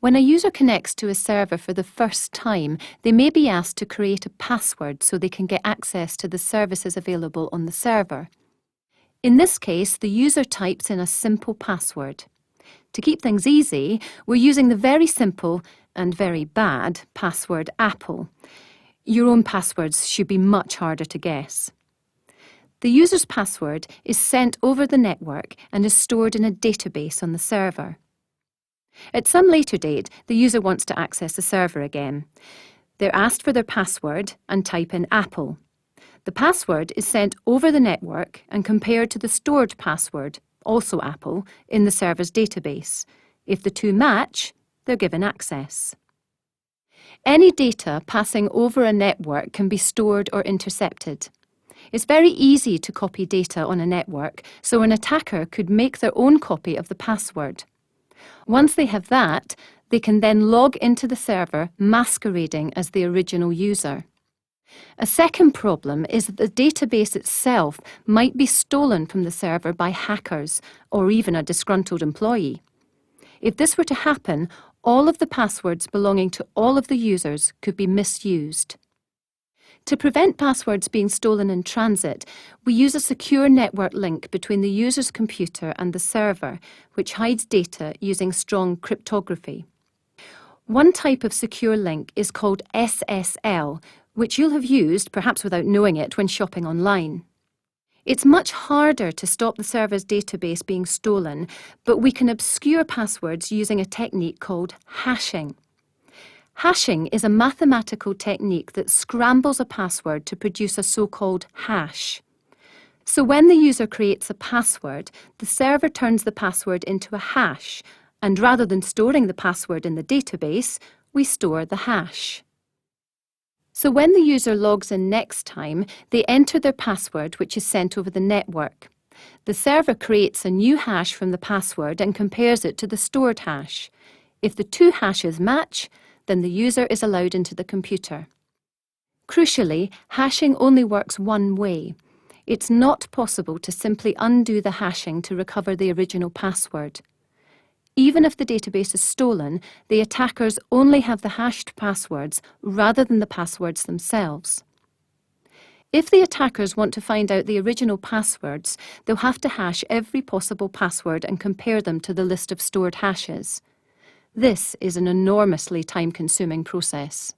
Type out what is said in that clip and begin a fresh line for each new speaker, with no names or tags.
When a user connects to a server for the first time, they may be asked to create a password so they can get access to the services available on the server. In this case, the user types in a simple password. To keep things easy, we're using the very simple and very bad password Apple. Your own passwords should be much harder to guess. The user's password is sent over the network and is stored in a database on the server. At some later date, the user wants to access the server again. They're asked for their password and type in Apple. The password is sent over the network and compared to the stored password, also Apple, in the server's database. If the two match, they're given access. Any data passing over a network can be stored or intercepted. It's very easy to copy data on a network, so an attacker could make their own copy of the password. Once they have that, they can then log into the server masquerading as the original user. A second problem is that the database itself might be stolen from the server by hackers or even a disgruntled employee. If this were to happen, all of the passwords belonging to all of the users could be misused. To prevent passwords being stolen in transit, we use a secure network link between the user's computer and the server, which hides data using strong cryptography. One type of secure link is called SSL, which you'll have used, perhaps without knowing it, when shopping online. It's much harder to stop the server's database being stolen, but we can obscure passwords using a technique called hashing. Hashing is a mathematical technique that scrambles a password to produce a so-called hash. So when the user creates a password, the server turns the password into a hash, and rather than storing the password in the database, we store the hash. So when the user logs in next time, they enter their password, which is sent over the network. The server creates a new hash from the password and compares it to the stored hash. If the two hashes match, then the user is allowed into the computer. Crucially, hashing only works one way. It's not possible to simply undo the hashing to recover the original password. Even if the database is stolen, the attackers only have the hashed passwords rather than the passwords themselves. If the attackers want to find out the original passwords, they'll have to hash every possible password and compare them to the list of stored hashes. This is an enormously time-consuming process.